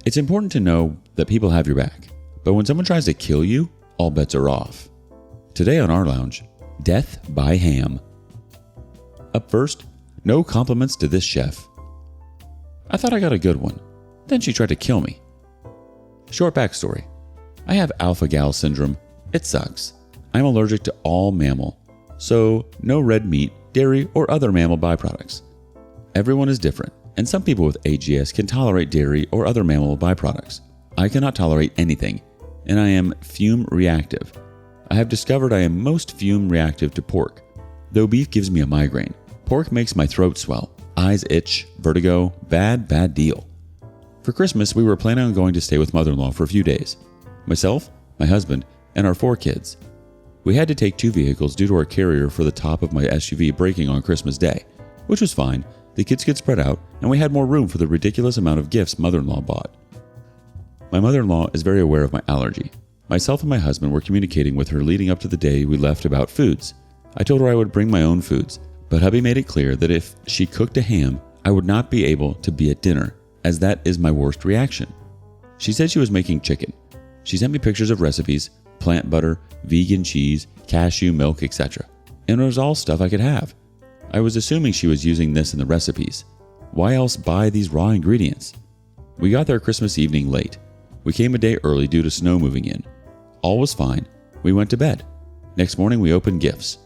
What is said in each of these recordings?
It's important to know that people have your back, but when someone tries to kill you, all bets are off. Today on rLounge, death by ham. Up first, no compliments to this chef. I thought I got a good one. Then she tried to kill me. Short backstory. I have alpha gal syndrome. It sucks. I'm allergic to all mammal, so no red meat, dairy, or other mammal byproducts. Everyone is different, and some people with AGS can tolerate dairy or other mammal byproducts. I cannot tolerate anything, and I am fume reactive. I have discovered I am most fume reactive to pork. Though beef gives me a migraine, pork makes my throat swell, eyes itch, vertigo, bad deal. For Christmas, we were planning on going to stay with mother-in-law for a few days. Myself, my husband, and our 4 kids. We had to take 2 vehicles due to our carrier for the top of my SUV breaking on Christmas Day, which was fine. The kids could spread out, and we had more room for the ridiculous amount of gifts mother-in-law bought. My mother-in-law is very aware of my allergy. Myself and my husband were communicating with her leading up to the day we left about foods. I told her I would bring my own foods, but hubby made it clear that if she cooked a ham, I would not be able to be at dinner, as that is my worst reaction. She said she was making chicken. She sent me pictures of recipes, plant butter, vegan cheese, cashew milk, etc. And it was all stuff I could have. I was assuming she was using this in the recipes. Why else buy these raw ingredients? We got there Christmas evening late. We came a day early due to snow moving in. All was fine. We went to bed. Next morning we opened gifts.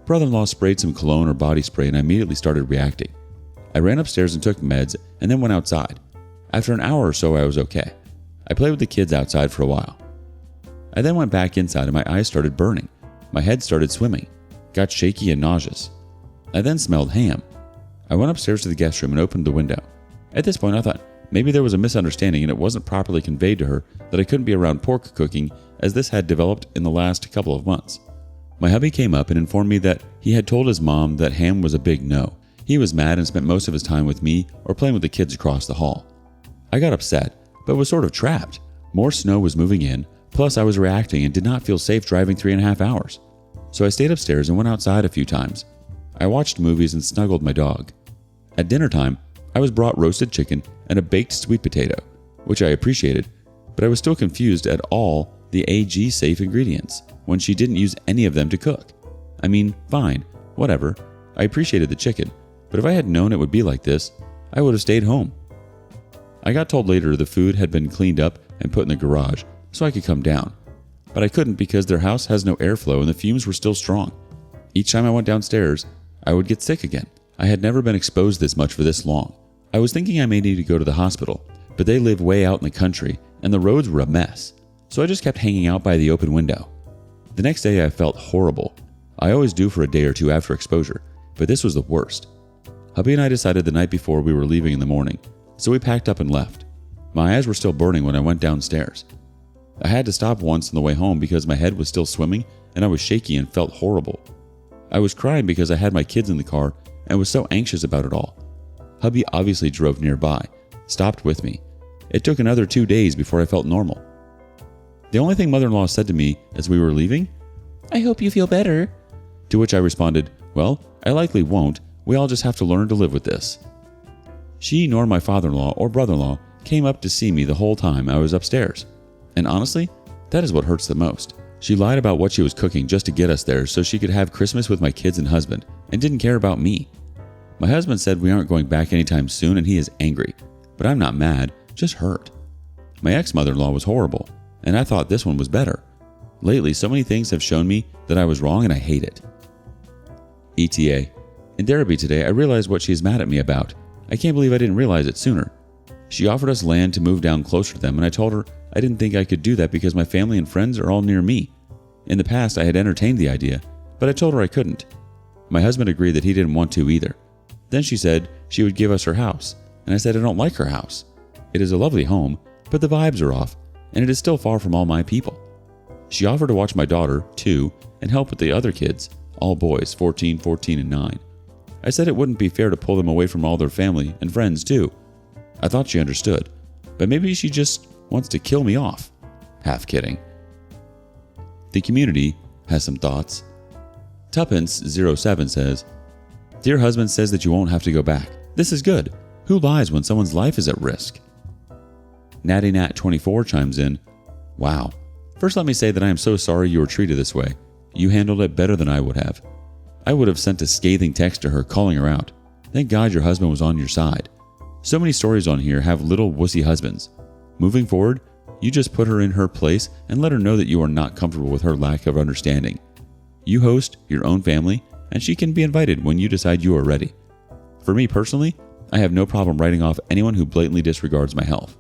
Brother-in-law sprayed some cologne or body spray and I immediately started reacting. I ran upstairs and took meds and then went outside. After an hour or so I was okay. I played with the kids outside for a while. I then went back inside and my eyes started burning. My head started swimming. Got shaky and nauseous. I then smelled ham. I went upstairs to the guest room and opened the window. At this point I thought maybe there was a misunderstanding and it wasn't properly conveyed to her that I couldn't be around pork cooking as this had developed in the last couple of months. My hubby came up and informed me that he had told his mom that ham was a big no. He was mad and spent most of his time with me or playing with the kids across the hall. I got upset, but was sort of trapped. More snow was moving in, plus I was reacting and did not feel safe driving 3.5 hours. So I stayed upstairs and went outside a few times. I watched movies and snuggled my dog. At dinner time, I was brought roasted chicken and a baked sweet potato, which I appreciated, but I was still confused at all the AG-safe ingredients when she didn't use any of them to cook. I mean, fine, whatever. I appreciated the chicken, but if I had known it would be like this, I would have stayed home. I got told later the food had been cleaned up and put in the garage so I could come down, but I couldn't because their house has no airflow and the fumes were still strong. Each time I went downstairs, I would get sick again. I had never been exposed this much for this long. I was thinking I may need to go to the hospital, but they live way out in the country and the roads were a mess, so I just kept hanging out by the open window. The next day I felt horrible. I always do for a day or two after exposure, but this was the worst. Hubby and I decided the night before we were leaving in the morning, so we packed up and left. My eyes were still burning when I went downstairs. I had to stop once on the way home because my head was still swimming and I was shaky and felt horrible. I was crying because I had my kids in the car and was so anxious about it all. Hubby obviously drove nearby, stopped with me. It took another 2 days before I felt normal. The only thing mother-in-law said to me as we were leaving, "I hope you feel better." To which I responded, "Well, I likely won't. We all just have to learn to live with this." She nor my father-in-law or brother-in-law came up to see me the whole time I was upstairs. And honestly, that is what hurts the most. She lied about what she was cooking just to get us there so she could have Christmas with my kids and husband and didn't care about me. My husband said we aren't going back anytime soon and he is angry, but I'm not mad, just hurt. My ex-mother-in-law was horrible, and I thought this one was better. Lately, so many things have shown me that I was wrong and I hate it. ETA. In therapy today, I realized what she is mad at me about. I can't believe I didn't realize it sooner. She offered us land to move down closer to them, and I told her I didn't think I could do that because my family and friends are all near me. In the past, I had entertained the idea, but I told her I couldn't. My husband agreed that he didn't want to either. Then she said she would give us her house, and I said I don't like her house. It is a lovely home, but the vibes are off, and it is still far from all my people. She offered to watch my daughter, 2, and help with the other kids, all boys, 14, and 9. I said it wouldn't be fair to pull them away from all their family and friends too. I thought she understood, but maybe she just wants to kill me off. Half kidding. The community has some thoughts. Tuppence07 says, "Dear husband says that you won't have to go back. This is good. Who lies when someone's life is at risk?" NattyNat24 chimes in, "Wow. First let me say that I am so sorry you were treated this way. You handled it better than I would have. I would have sent a scathing text to her calling her out. Thank God your husband was on your side. So many stories on here have little wussy husbands. Moving forward, you just put her in her place and let her know that you are not comfortable with her lack of understanding. You host your own family, and she can be invited when you decide you are ready. For me personally, I have no problem writing off anyone who blatantly disregards my health.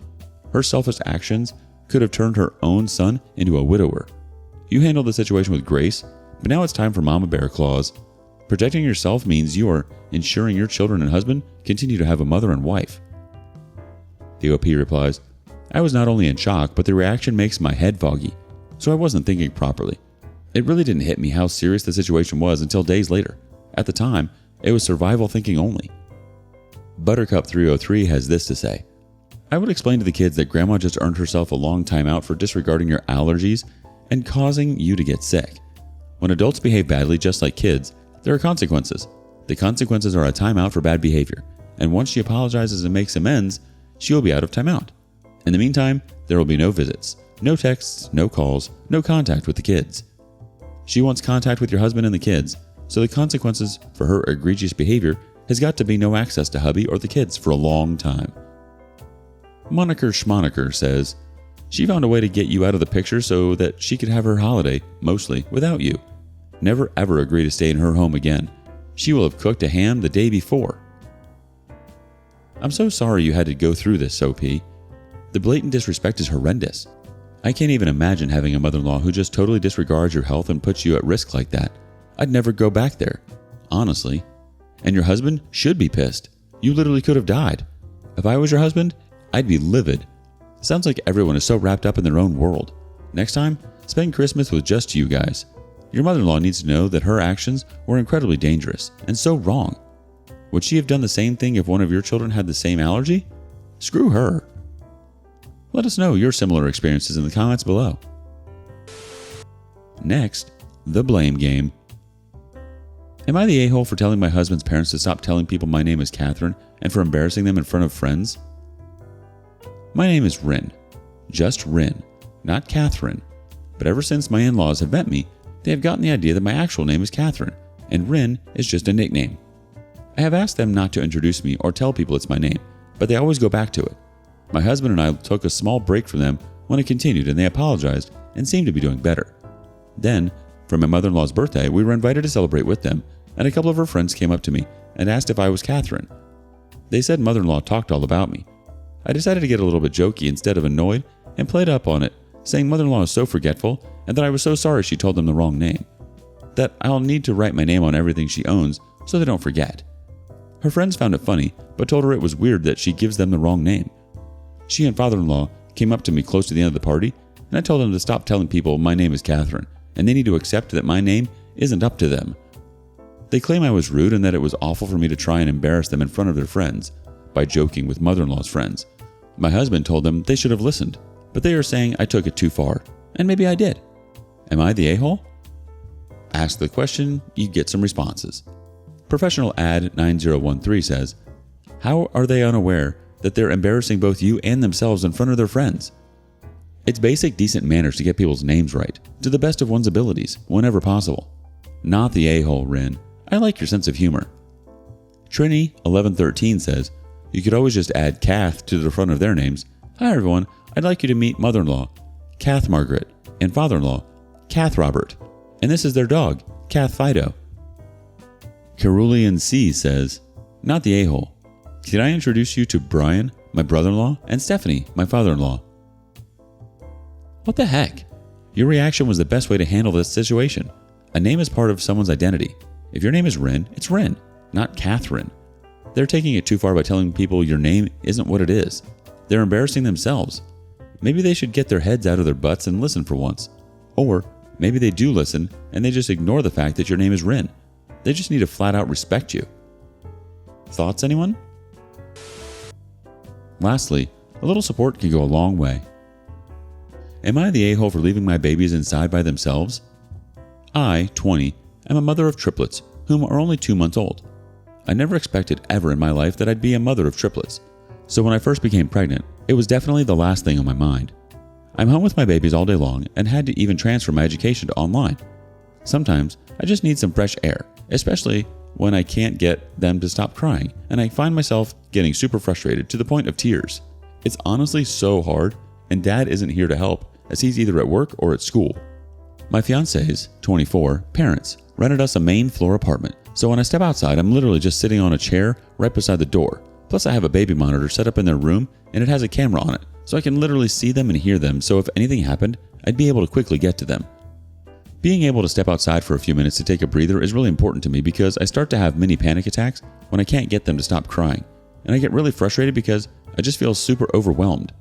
Her selfish actions could have turned her own son into a widower. You handled the situation with grace, but now it's time for Mama Bear claws. Protecting yourself means you are ensuring your children and husband continue to have a mother and wife." The OP replies, "I was not only in shock, but the reaction makes my head foggy, so I wasn't thinking properly. It really didn't hit me how serious the situation was until days later. At the time, it was survival thinking only." Buttercup303 has this to say, "I would explain to the kids that grandma just earned herself a long time out for disregarding your allergies and causing you to get sick. When adults behave badly just like kids, there are consequences. The consequences are a timeout for bad behavior, and once she apologizes and makes amends, she will be out of timeout. In the meantime, there will be no visits, no texts, no calls, no contact with the kids. She wants contact with your husband and the kids, so the consequences for her egregious behavior has got to be no access to hubby or the kids for a long time." Moniker Schmoniker says, "She found a way to get you out of the picture so that she could have her holiday, mostly, without you. Never ever agree to stay in her home again. She will have cooked a ham the day before." I'm so sorry you had to go through this, OP. The blatant disrespect is horrendous. I can't even imagine having a mother-in-law who just totally disregards your health and puts you at risk like that. I'd never go back there, honestly. And your husband should be pissed. You literally could have died. If I was your husband, I'd be livid. Sounds like everyone is so wrapped up in their own world. Next time, spend Christmas with just you guys. Your mother-in-law needs to know that her actions were incredibly dangerous and so wrong. Would she have done the same thing if one of your children had the same allergy? Screw her. Let us know your similar experiences in the comments below. Next, the blame game. Am I the a-hole for telling my husband's parents to stop telling people my name is Catherine and for embarrassing them in front of friends? My name is Rin. Just Rin, not Catherine. But ever since my in-laws have met me, they have gotten the idea that my actual name is Catherine, and Rin is just a nickname. I have asked them not to introduce me or tell people it's my name, but they always go back to it. My husband and I took a small break from them when it continued, and they apologized and seemed to be doing better. Then, for my mother-in-law's birthday, we were invited to celebrate with them, and a couple of her friends came up to me and asked if I was Catherine. They said mother-in-law talked all about me. I decided to get a little bit jokey instead of annoyed and played up on it, saying mother-in-law is so forgetful and that I was so sorry she told them the wrong name. That I'll need to write my name on everything she owns so they don't forget. Her friends found it funny, but told her it was weird that she gives them the wrong name. She and father-in-law came up to me close to the end of the party, and I told them to stop telling people my name is Catherine, and they need to accept that my name isn't up to them. They claim I was rude and that it was awful for me to try and embarrass them in front of their friends by joking with mother-in-law's friends. My husband told them they should have listened, but they are saying I took it too far, and maybe I did. Am I the a-hole? Ask the question, you get some responses. Professional Ad 9013 says, "How are they unaware that they're embarrassing both you and themselves in front of their friends? It's basic decent manners to get people's names right, to the best of one's abilities, whenever possible. Not the a-hole, Rin. I like your sense of humor." Trini 1113 says, "You could always just add Kath to the front of their names. Hi everyone, I'd like you to meet mother-in-law, Kath Margaret, and father-in-law, Kath Robert. And this is their dog, Kath Fido." Cerulean C says, "Not the a-hole. Can I introduce you to Brian, my brother-in-law, and Stephanie, my father-in-law?" What the heck? Your reaction was the best way to handle this situation. A name is part of someone's identity. If your name is Rin, it's Rin, not Catherine. They're taking it too far by telling people your name isn't what it is. They're embarrassing themselves. Maybe they should get their heads out of their butts and listen for once. Or maybe they do listen and they just ignore the fact that your name is Rin. They just need to flat out respect you. Thoughts, anyone? Lastly, a little support can go a long way. Am I the a-hole for leaving my babies inside by themselves? I, 20, am a mother of triplets whom are only 2 months old. I never expected ever in my life that I'd be a mother of triplets. So when I first became pregnant, It was definitely the last thing on my mind. I'm home with my babies all day long and had to even transfer my education to online. Sometimes I just need some fresh air, especially when I can't get them to stop crying, and I find myself getting super frustrated to the point of tears. It's honestly so hard, and Dad isn't here to help as he's either at work or at school. My fiance's, 24, parents rented us a main floor apartment, so when I step outside, I'm literally just sitting on a chair right beside the door. Plus I have a baby monitor set up in their room, and it has a camera on it, so I can literally see them and hear them, so if anything happened, I'd be able to quickly get to them. Being able to step outside for a few minutes to take a breather is really important to me because I start to have mini panic attacks when I can't get them to stop crying, and I get really frustrated because I just feel super overwhelmed.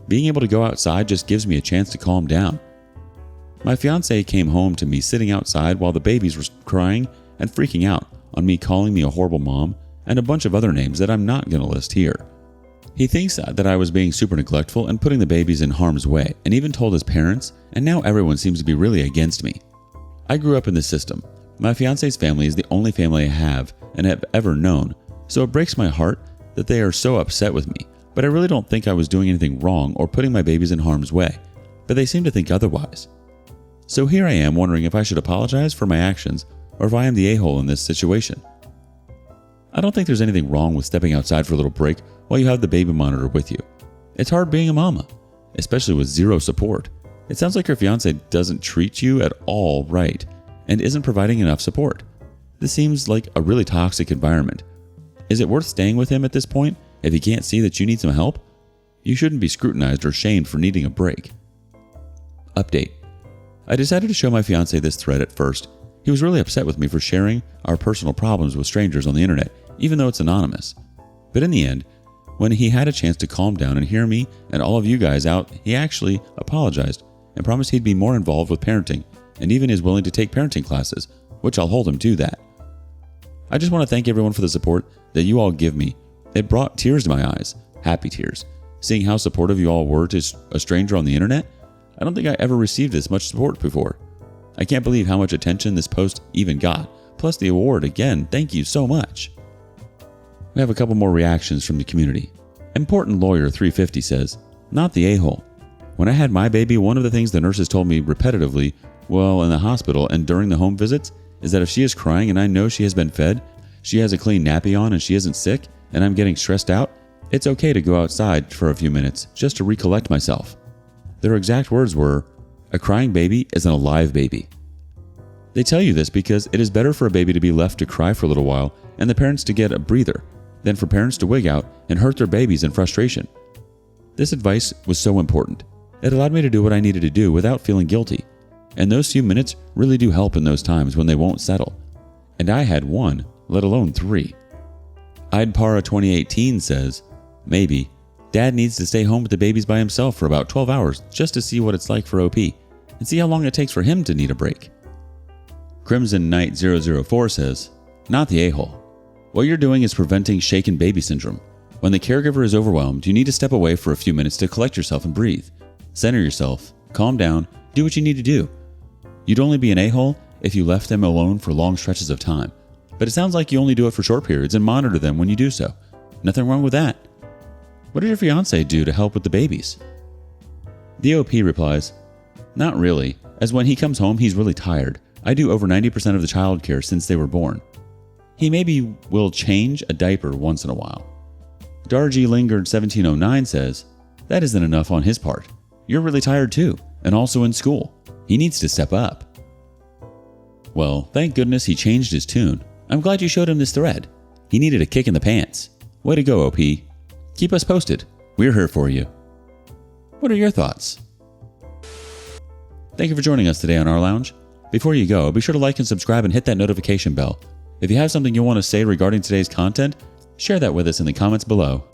Being able to go outside just gives me a chance to calm down. My fiance came home to me sitting outside while the babies were crying and freaking out on me calling me a horrible mom and a bunch of other names that I'm not going to list here. He thinks that I was being super neglectful and putting the babies in harm's way, and even told his parents, and now everyone seems to be really against me. I grew up in this system. My fiance's family is the only family I have and have ever known, so it breaks my heart that they are so upset with me, but I really don't think I was doing anything wrong or putting my babies in harm's way, but they seem to think otherwise. So here I am wondering if I should apologize for my actions or if I am the a-hole in this situation. I don't think there's anything wrong with stepping outside for a little break while you have the baby monitor with you. It's hard being a mama, especially with zero support. It sounds like your fiance doesn't treat you at all right and isn't providing enough support. This seems like a really toxic environment. Is it worth staying with him at this point if he can't see that you need some help? You shouldn't be scrutinized or shamed for needing a break. Update. I decided to show my fiance this thread at first. He was really upset with me for sharing our personal problems with strangers on the internet, even though it's anonymous. But in the end, when he had a chance to calm down and hear me and all of you guys out, he actually apologized and promised he'd be more involved with parenting and even is willing to take parenting classes, which I'll hold him to that. I just want to thank everyone for the support that you all give me. It brought tears to my eyes, happy tears, seeing how supportive you all were to a stranger on the internet. I don't think I ever received this much support before. I can't believe how much attention this post even got, plus the award again, thank you so much. We have a couple more reactions from the community. Important Lawyer 350 says, not the a-hole. When I had my baby, one of the things the nurses told me repetitively while in the hospital and during the home visits is that if she is crying and I know she has been fed, she has a clean nappy on and she isn't sick, and I'm getting stressed out, it's okay to go outside for a few minutes just to recollect myself. Their exact words were, a crying baby is an alive baby. They tell you this because it is better for a baby to be left to cry for a little while and the parents to get a breather than for parents to wig out and hurt their babies in frustration. This advice was so important. It allowed me to do what I needed to do without feeling guilty. And those few minutes really do help in those times when they won't settle. And I had one, let alone three. Idpara 2018 says, maybe. Dad needs to stay home with the babies by himself for about 12 hours just to see what it's like for OP and see how long it takes for him to need a break. Crimson Knight 004 says, not the a-hole. What you're doing is preventing shaken baby syndrome. When the caregiver is overwhelmed, you need to step away for a few minutes to collect yourself and breathe. Center yourself, calm down, do what you need to do. You'd only be an a-hole if you left them alone for long stretches of time. But it sounds like you only do it for short periods and monitor them when you do so. Nothing wrong with that. What did your fiance do to help with the babies? The OP replies, not really, as when he comes home he's really tired. I do over 90% of the childcare since they were born. He maybe will change a diaper once in a while. Dargy Lingard 1709 says, that isn't enough on his part. You're really tired too, and also in school. He needs to step up. Well, thank goodness he changed his tune. I'm glad you showed him this thread. He needed a kick in the pants. Way to go, OP. Keep us posted. We're here for you. What are your thoughts? Thank you for joining us today on rLounge. Before you go, be sure to like and subscribe and hit that notification bell. If you have something you want to say regarding today's content, share that with us in the comments below.